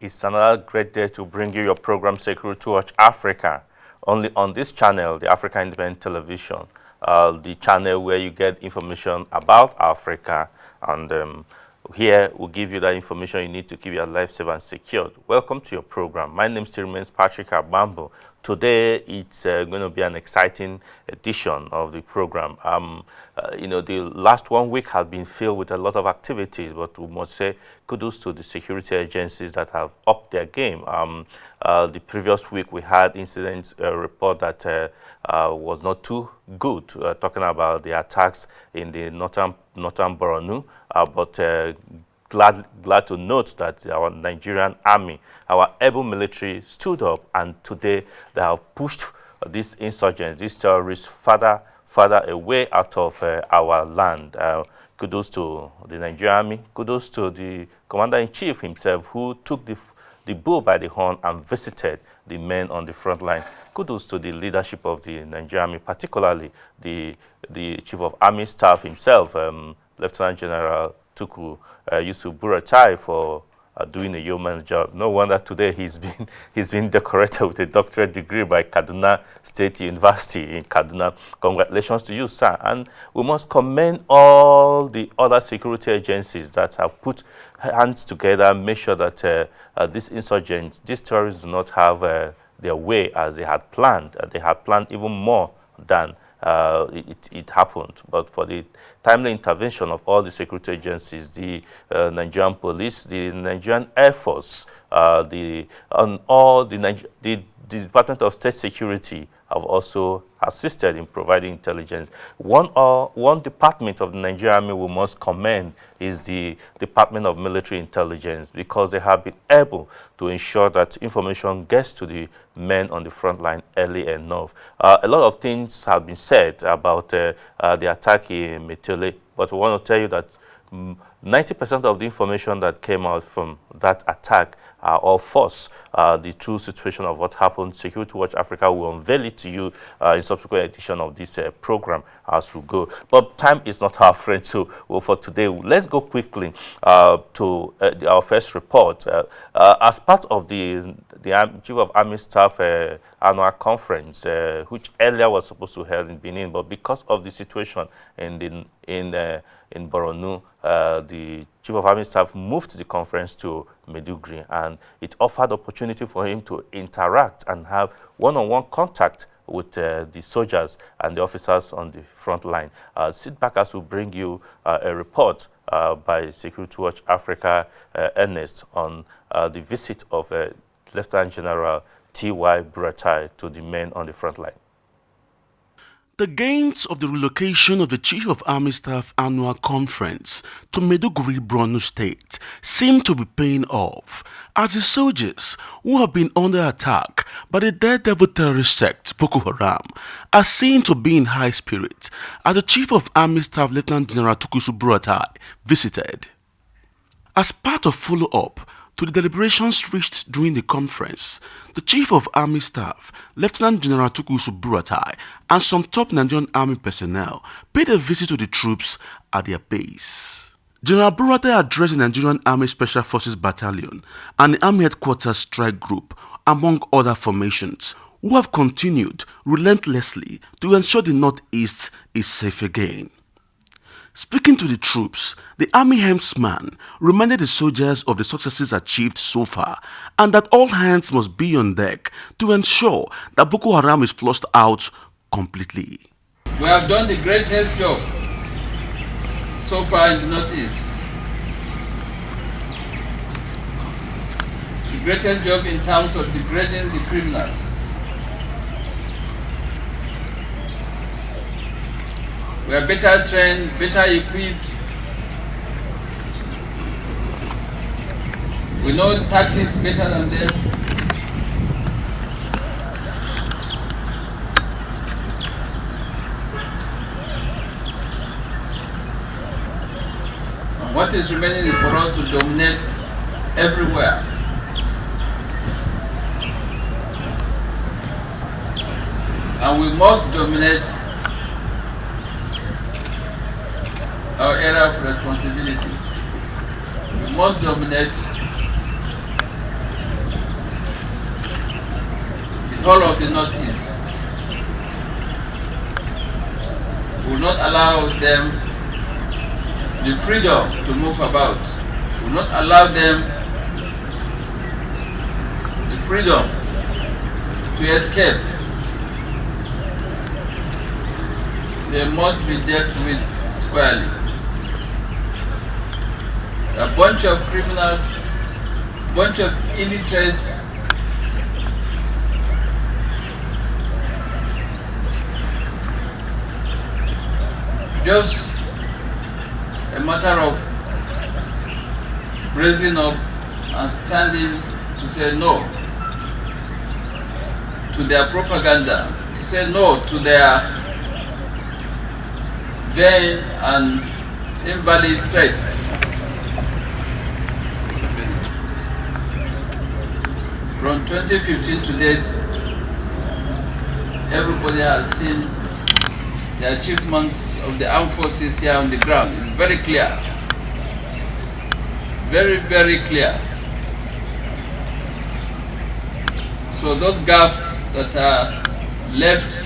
It's another great day to bring you your program Security Watch Africa, only on this channel, the Africa Independent Television, the channel where you get information about Africa, and here we'll give you that information you need to keep your life safe and secured. Welcome to your program. My name still remains Patrick Abambo. Today it's going to be an exciting edition of the program. The last 1 week has been filled with a lot of activities, but we must say kudos to the security agencies that have upped their game. The previous week we had incident report that was not too good, talking about the attacks in the northern Borno, but glad to note that our Nigerian army, our able military stood up, and today they have pushed these insurgents, these terrorists further away out of our land. Kudos to the Nigerian army, kudos to the commander-in-chief himself, who took the bull by the horn and visited the men on the front line. Kudos to the leadership of the Nigerian army, particularly the chief of army staff himself, Lieutenant General Tuku Yusuf Buratai, for doing a yeoman's job. No wonder today he's been decorated with a doctorate degree by Kaduna State University in Kaduna. Congratulations to you, sir. And we must commend all the other security agencies that have put hands together and make sure that these insurgents, these terrorists, do not have their way as they had planned. They had planned even more than it happened. But for the timely intervention of all the security agencies, the Nigerian police, the Nigerian Air Force, the Department of State Security have also assisted in providing intelligence. One department of the Nigerian Army we must commend is the Department of Military Intelligence, because they have been able to ensure that information gets to the men on the front line early enough. A lot of things have been said about the attack in Metele, but we want to tell you that 90% of the information that came out from that attack are all false. The true situation of what happened, Security Watch Africa will unveil it to you in subsequent edition of this program as we go. But time is not our friend, so for today, let's go quickly to our first report. As part of the Chief of Army Staff annual conference, which earlier was supposed to be held in Benin, but because of the situation in Borno, the Chief of Army Staff moved the conference to Maiduguri, and it offered opportunity for him to interact and have one-on-one contact with the soldiers and the officers on the front line. Sit back as we bring you a report by Security Watch Africa Ernest on the visit of Lieutenant General T.Y. Buratai to the men on the front line. The gains of the relocation of the Chief of Army Staff annual conference to Maiduguri, Borno State seem to be paying off, as the soldiers who have been under attack by the daredevil terrorist sect Boko Haram are seen to be in high spirit as the Chief of Army Staff Lieutenant General Tukusu Buratai visited. As part of follow-up to the deliberations reached during the conference, the Chief of Army Staff, Lieutenant General Tukusu Buratai, and some top Nigerian Army personnel paid a visit to the troops at their base. General Buratai addressed the Nigerian Army Special Forces Battalion and the Army Headquarters Strike Group, among other formations, who have continued relentlessly to ensure the Northeast is safe again. Speaking to the troops, the Army helmsman reminded the soldiers of the successes achieved so far, and that all hands must be on deck to ensure that Boko Haram is flushed out completely. We have done the greatest job so far in the Northeast. The greatest job in terms of degrading the criminals. We are better trained, better equipped. We know tactics better than them. And what is remaining is for us to dominate everywhere. And we must dominate our area of responsibilities. We must dominate whole of the Northeast. We will not allow them the freedom to move about. We will not allow them the freedom to escape. They must be dealt with squarely. A bunch of criminals, bunch of illiterates, just a matter of raising up and standing to say no to their propaganda, to say no to their vain and invalid threats. From 2015 to date, everybody has seen the achievements of the armed forces here on the ground. It's very clear. Very, very clear. So those gaps that are left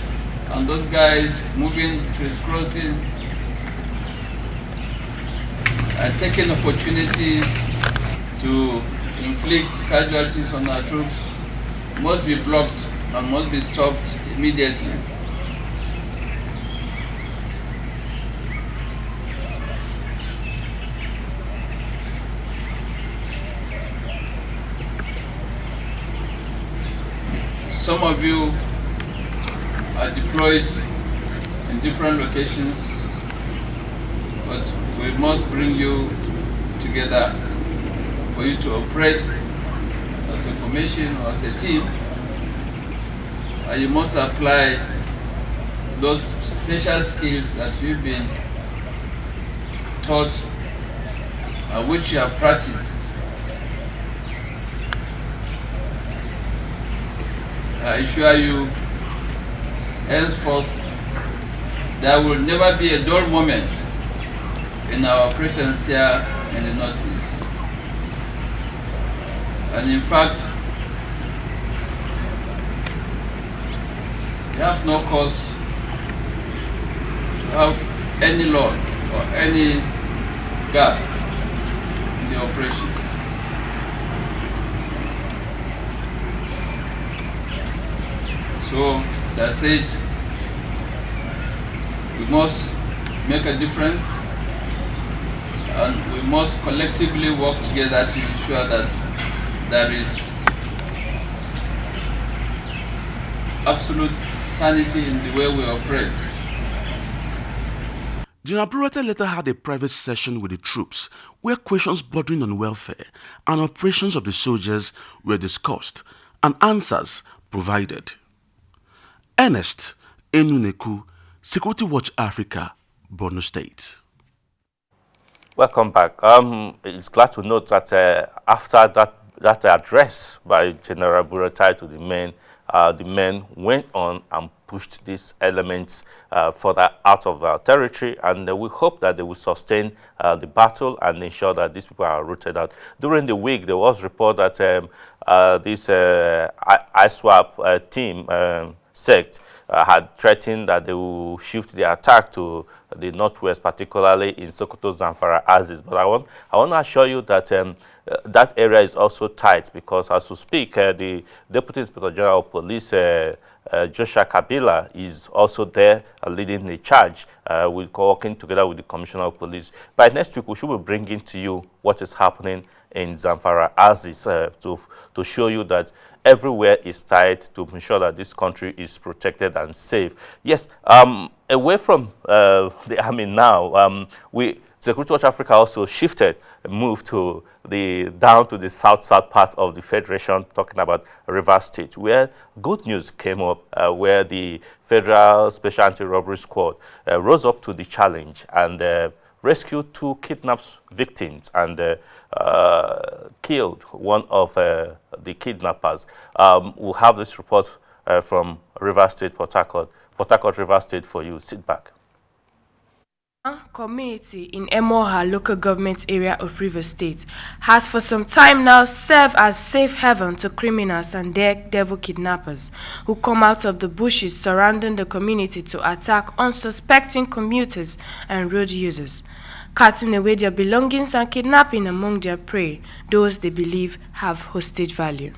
and those guys moving, crisscrossing, and taking opportunities to inflict casualties on our troops must be blocked and must be stopped immediately. Some of you are deployed in different locations, but we must bring you together for you to operate as a formation or as a team, and you must apply those special skills that you've been taught and which you have practiced. I assure you, henceforth, there will never be a dull moment in our operations here in the Northeast. And in fact, we have no cause to have any loss or any gap in the operations. So, as I said, we must make a difference and we must collectively work together to ensure that there is absolute sanity in the way we operate. General Burata later had a private session with the troops where questions bordering on welfare and operations of the soldiers were discussed and answers provided. Ernest Enuneku, Security Watch Africa, Borno State. Welcome back. It's glad to note that after that address by General Buratai to the men went on and pushed these elements further out of our territory, and we hope that they will sustain the battle and ensure that these people are rooted out. During the week, there was report that this ISWAP team sect had threatened that they will shift the attack to the northwest, particularly in Sokoto, Zamfara, Aziz. But I want to assure you that that area is also tight because, as we speak, the Deputy Inspector General of Police, Joshua Kabila, is also there leading the charge, working together with the Commissioner of Police. By next week, we should be bringing to you what is happening in Zamfara, Aziz, to show you that everywhere is tight to ensure that this country is protected and safe. Yes, away from the army now, Security Watch Africa also moved to down to the south part of the Federation, talking about Rivers State, where good news came up, where the Federal Special Anti-Robbery Squad rose up to the challenge and rescued 2 kidnapped victims and killed one of the kidnappers. We'll have this report from Rivers State, Port Harcourt, Rivers State for you. Sit back. Community in Emoha local government area of Rivers State has for some time now served as safe haven to criminals and their devil kidnappers who come out of the bushes surrounding the community to attack unsuspecting commuters and road users, carting away their belongings and kidnapping among their prey those they believe have hostage value.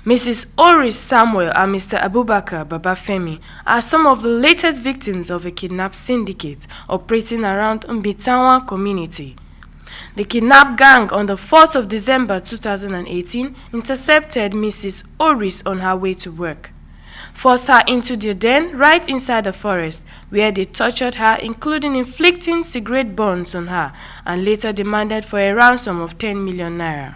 Mrs. Oris Samuel and Mr. Abubakar Babafemi are some of the latest victims of a kidnap syndicate operating around Mbitawa community. The kidnap gang on the 4th of December 2018 intercepted Mrs. Oris on her way to work, forced her into their den right inside the forest, where they tortured her, including inflicting cigarette burns on her, and later demanded for a ransom of 10 million naira.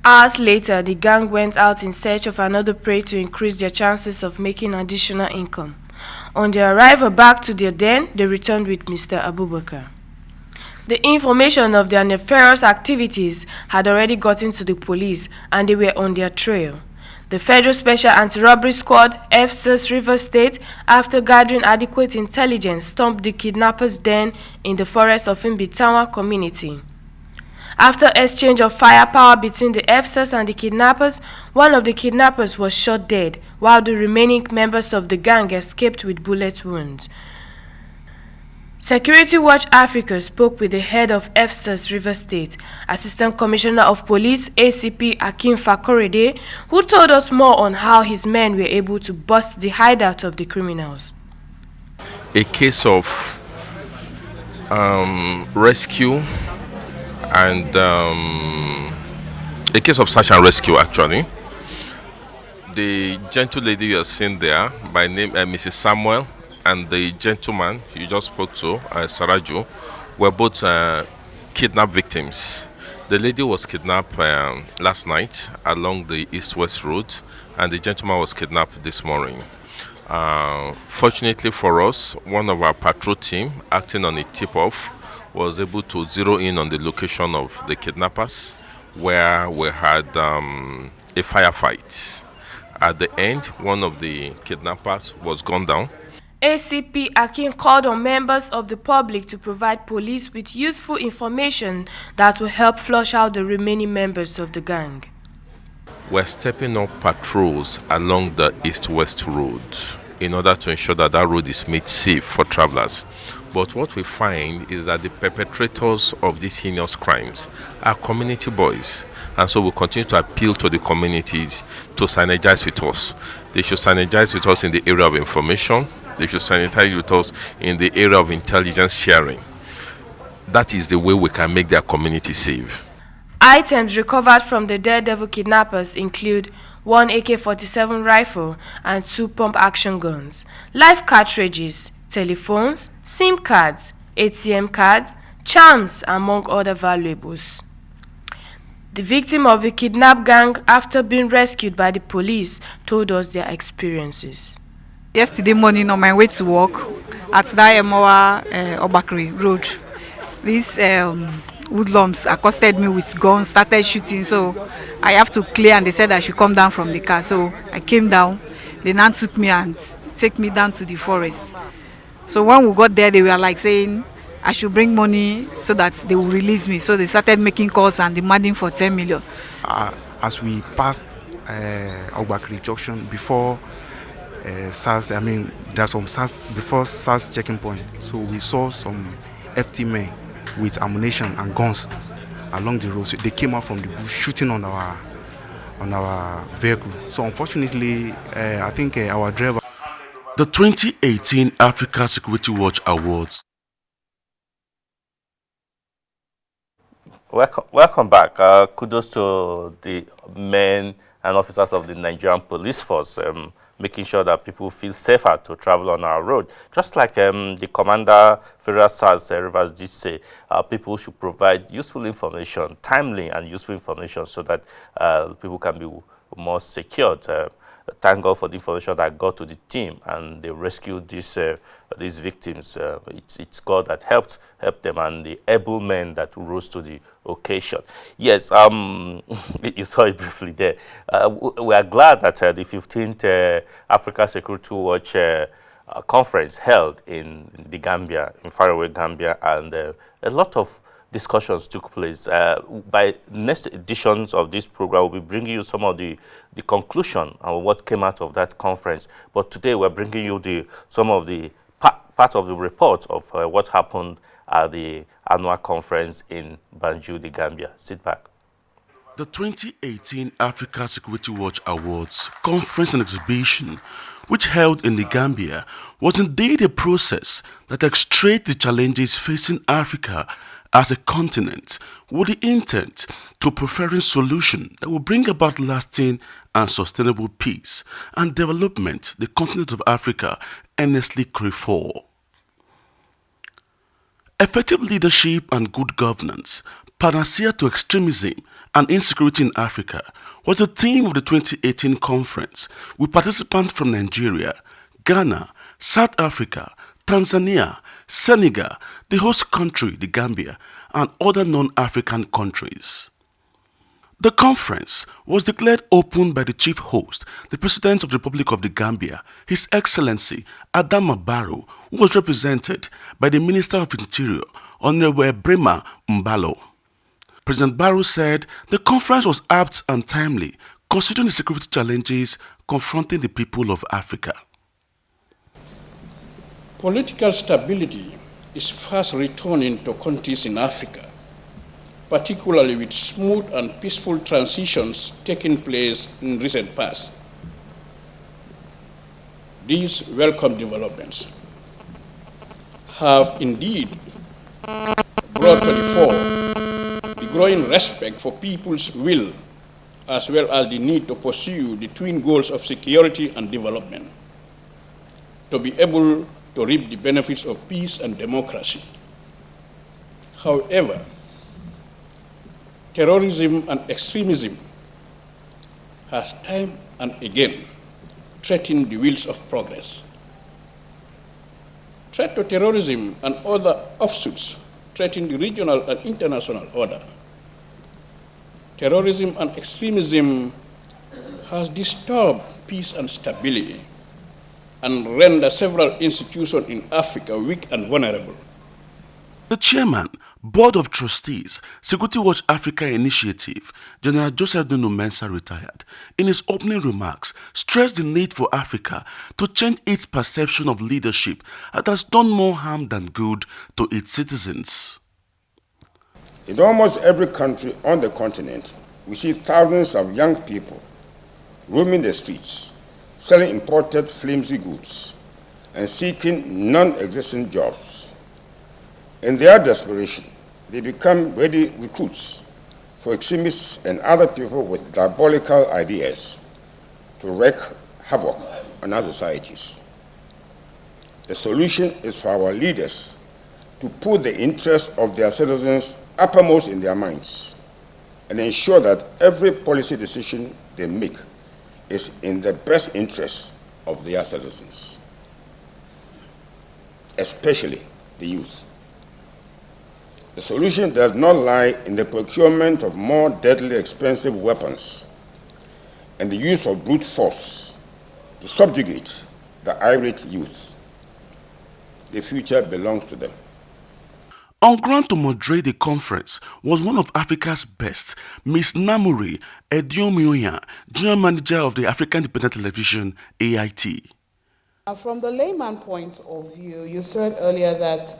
Hours later, the gang went out in search of another prey to increase their chances of making additional income. On their arrival back to their den, they returned with Mr. Abubakar. The information of their nefarious activities had already gotten to the police, and they were on their trail. The Federal Special Anti-Robbery Squad, FSS River State, after gathering adequate intelligence, stormed the kidnappers' den in the forest of Mbitawa community. After exchange of firepower between the FSS and the kidnappers, one of the kidnappers was shot dead, while the remaining members of the gang escaped with bullet wounds. Security Watch Africa spoke with the head of FSS River State, Assistant Commissioner of Police ACP Akin Fakorede, who told us more on how his men were able to bust the hideout of the criminals. A case of rescue and a case of search and rescue, actually. The gentle lady you have seen there, by name Mrs. Samuel, and the gentleman you just spoke to, Saraju, were both kidnapped victims. The lady was kidnapped last night along the east-west road, and the gentleman was kidnapped this morning. Fortunately for us, one of our patrol team, acting on a tip-off, was able to zero in on the location of the kidnappers, where we had a firefight. At the end, one of the kidnappers was gunned down. ACP Akin called on members of the public to provide police with useful information that will help flush out the remaining members of the gang. We're stepping up patrols along the east-west road in order to ensure that that road is made safe for travelers. But what we find is that the perpetrators of these heinous crimes are community boys. And so we continue to appeal to the communities to synergize with us. They should synergize with us in the area of information. They should synergize with us in the area of intelligence sharing. That is the way we can make their community safe. Items recovered from the daredevil kidnappers include one AK-47 rifle and 2 pump-action guns, live cartridges, telephones, SIM cards, ATM cards, charms, among other valuables. The victim of the kidnap gang, after being rescued by the police, told us their experiences. Yesterday morning on my way to work at that Emoa Obakri Road, these woodlums accosted me with guns, started shooting, so I have to clear, and they said I should come down from the car. So I came down. They now took me and take me down to the forest. So when we got there, they were like saying I should bring money so that they will release me. So they started making calls and demanding for 10 million. As we passed Obakri Junction before SARS, there's some SARS before SARS checking point. So we saw some FT men with ammunition and guns along the road. So they came out from the bush shooting on our vehicle. So unfortunately, I think our driver. The 2018 Africa Security Watch Awards. Welcome back. Kudos to the men and officers of the Nigerian police force, making sure that people feel safer to travel on our road. Just like the Commander Federal SARS Rivers did say, people should provide useful information, timely and useful information, so that people can be more secured. Thank God for the information that got to the team, and they rescued these victims. It's God that helped them, and the able men that rose to the occasion. Yes, you saw it briefly there. We are glad that the 15th Africa Security Watch conference held in the Gambia, in faraway Gambia, and a lot of discussions took place. By next editions of this program, we'll be bringing you some of the conclusion and what came out of that conference. But today we're bringing you some of the part of the report of what happened at the annual conference in Banjul, the Gambia. Sit back. The 2018 Africa Security Watch Awards Conference and Exhibition, which held in the Gambia, was indeed a process that extracted the challenges facing Africa as a continent with the intent to preferring solutions that will bring about lasting and sustainable peace and development the continent of Africa earnestly crave for. Effective leadership and good governance, panacea to extremism and insecurity in Africa, was the theme of the 2018 conference, with participants from Nigeria, Ghana, South Africa, Tanzania, Senegal, the host country, the Gambia, and other non-African countries. The conference was declared open by the chief host, the President of the Republic of the Gambia, His Excellency Adama Barrow, who was represented by the Minister of Interior, Honorable Brema Mbalo. President Barrow said the conference was apt and timely, considering the security challenges confronting the people of Africa. Political stability is fast returning to countries in Africa, particularly with smooth and peaceful transitions taking place in recent past. These welcome developments have indeed brought to the fore the growing respect for people's will, as well as the need to pursue the twin goals of security and development, to be able to reap the benefits of peace and democracy. However, terrorism and extremism has time and again threatened the wheels of progress. Threat to terrorism and other offshoots threaten the regional and international order. Terrorism and extremism has disturbed peace and stability and rendered several institutions in Africa weak and vulnerable. The chairman, Board of Trustees, Security Watch Africa Initiative, General Joseph Nunu Mensah, retired, in his opening remarks, stressed the need for Africa to change its perception of leadership that has done more harm than good to its citizens. In almost every country on the continent, we see thousands of young people roaming the streets, selling imported flimsy goods, and seeking non-existent jobs. In their desperation, they become ready recruits for extremists and other people with diabolical ideas to wreak havoc on our societies. The solution is for our leaders to put the interests of their citizens uppermost in their minds and ensure that every policy decision they make is in the best interest of their citizens, especially the youth. The solution does not lie in the procurement of more deadly expensive weapons and the use of brute force to subjugate the irate youth. The future belongs to them. On ground to moderate the conference was one of Africa's best, Ms. Namuri Ediomioya, General Manager of the African Independent Television, AIT. From the layman point of view, you said earlier that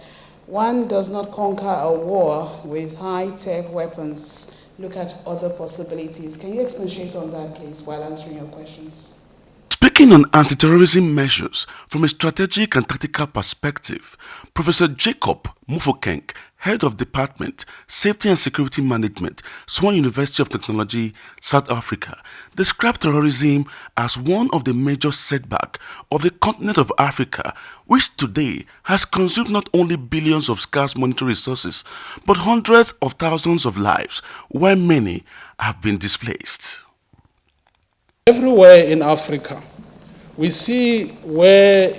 one does not conquer a war with high-tech weapons. Look at other possibilities. Can you expatiate on that, please, while answering your questions? Speaking on anti-terrorism measures from a strategic and tactical perspective, Professor Jacob Mufokeng, Head of Department, Safety and Security Management, Swan University of Technology, South Africa, described terrorism as one of the major setbacks of the continent of Africa, which today has consumed not only billions of scarce monetary resources, but hundreds of thousands of lives, while many have been displaced. Everywhere in Africa, we see where,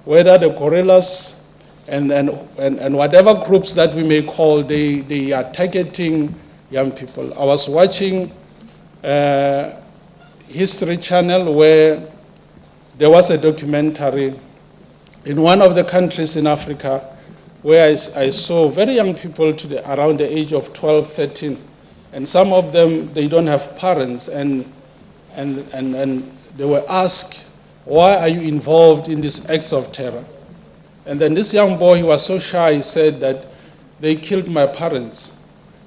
whether the guerrillas and whatever groups that we may call, they are targeting young people. I was watching History Channel where there was a documentary in one of the countries in Africa where I saw very young people around the age of 12, 13, and some of them, they don't have parents, and they were asked, why are you involved in these acts of terror? And then this young boy, he was so shy, he said that they killed my parents,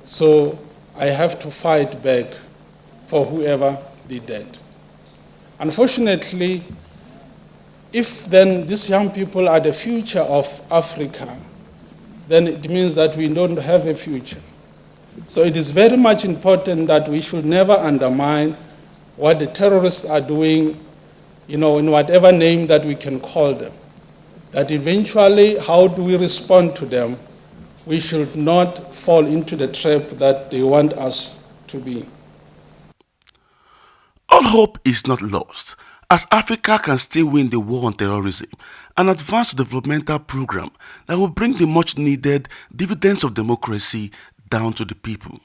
so I have to fight back for whoever did that. Unfortunately, if then these young people are the future of Africa, then it means that we don't have a future. So it is very much important that we should never undermine what the terrorists are doing, in whatever name that we can call them. That eventually, how do we respond to them? We should not fall into the trap that they want us to be. All hope is not lost, as Africa can still win the war on terrorism and advance the developmental program that will bring the much-needed dividends of democracy down to the people.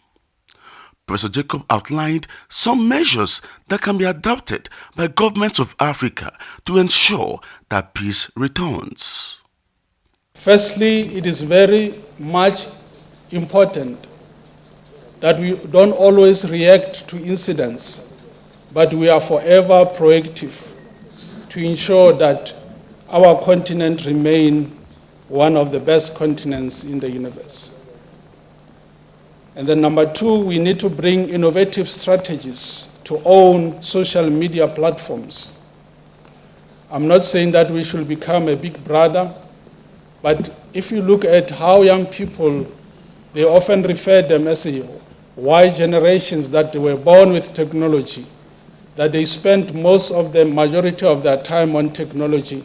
Professor Jacob outlined some measures that can be adopted by governments of Africa to ensure that peace returns. Firstly, it is very much important that we don't always react to incidents, but we are forever proactive to ensure that our continent remains one of the best continents in the universe. And then number two, we need to bring innovative strategies to own social media platforms. I'm not saying that we should become a big brother, but if you look at how young people, they often refer them as a Y generations, that they were born with technology, that they spent majority of their time on technology,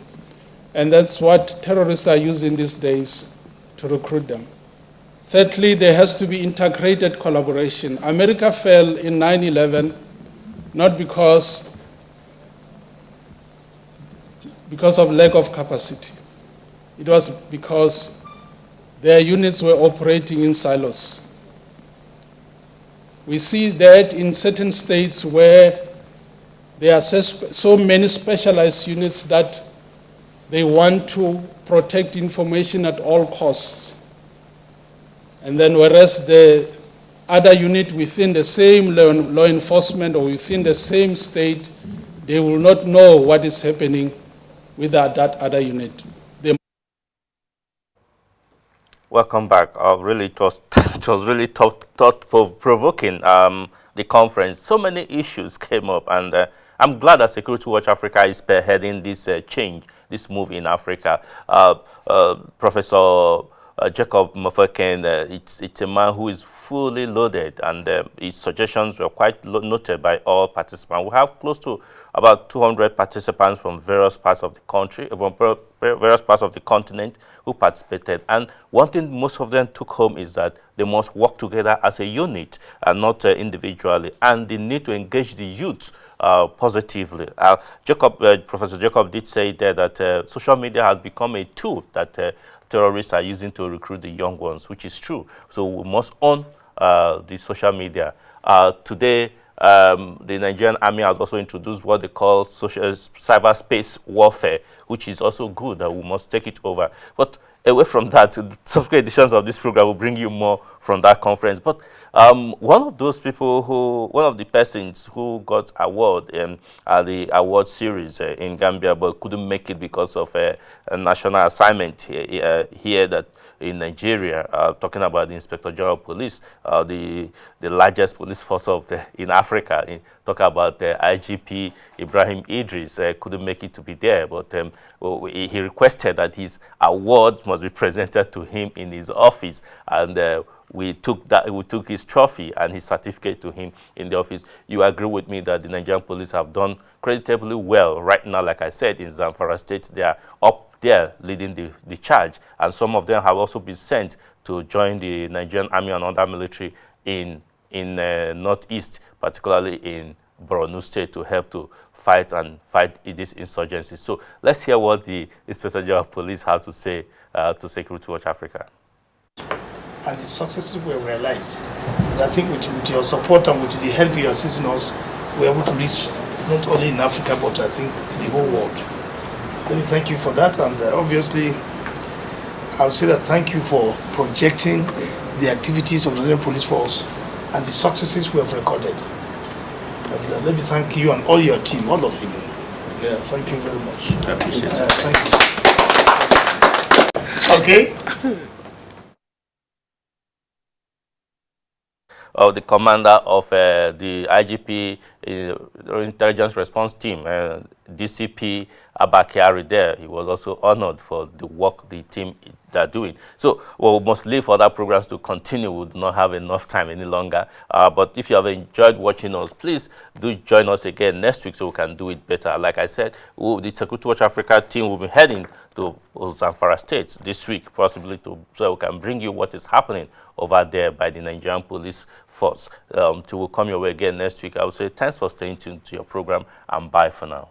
and that's what terrorists are using these days to recruit them. Thirdly, there has to be integrated collaboration. America fell in 9/11 not because of lack of capacity. It was because their units were operating in silos. We see that in certain states where there are so many specialized units that they want to protect information at all costs. And then whereas the other unit within the same law enforcement or within the same state, they will not know what is happening with that other unit. Welcome back. It was really thought-provoking, the conference. So many issues came up, and I'm glad that Security Watch Africa is spearheading this change, this move in Africa. Professor Jacob Mofokeng, it's a man who is fully loaded, and his suggestions were quite noted by all participants. We have close to about 200 participants from various parts of the country, from various parts of the continent who participated. And one thing most of them took home is that they must work together as a unit and not individually, and they need to engage the youth positively. Professor Jacob did say there that social media has become a tool that terrorists are using to recruit the young ones, which is true. So we must own the social media. Today, the Nigerian Army has also introduced what they call cyberspace warfare, which is also good, that we must take it over. But away from that, subsequent editions of this program will bring you more from that conference. But one of the persons who got award at the award series in Gambia, but couldn't make it because of a national assignment here that in Nigeria, talking about the Inspector General of Police, the largest police force in Africa. Talk about the IGP Ibrahim Idris, couldn't make it to be there, but he requested that his award must be presented to him in his office, and we took his trophy and his certificate to him in the office. You agree with me that the Nigerian police have done creditably well right now? Like I said, in Zamfara State, they are up there leading the charge, and some of them have also been sent to join the Nigerian Army and other military in Northeast, particularly in Borno State, to help to fight this insurgency. So let's hear what the Inspector General of Police has to say to Security Watch Africa. And the successes were realized. And I think with your support and with the help you are assisting us, we're able to reach not only in Africa, but I think the whole world. Let me thank you for that, and obviously, I'll say that thank you for projecting the activities of the Nigerian Police Force and the successes we have recorded. And let me thank you and all your team, all of you. Yeah, thank you very much. I appreciate it. Thank you. Okay. The commander of the IGP Intelligence Response Team, DCP Abakari there. He was also honored for the work the team are doing. So we must leave for other programs to continue. We do not have enough time any longer. But if you have enjoyed watching us, please do join us again next week so we can do it better. Like I said, the Security Watch Africa team will be heading to Zamfara State this week, possibly so we can bring you what is happening over there by the Nigerian Police Force. Till we'll come your way again next week, I would say thanks for staying tuned to your program and bye for now.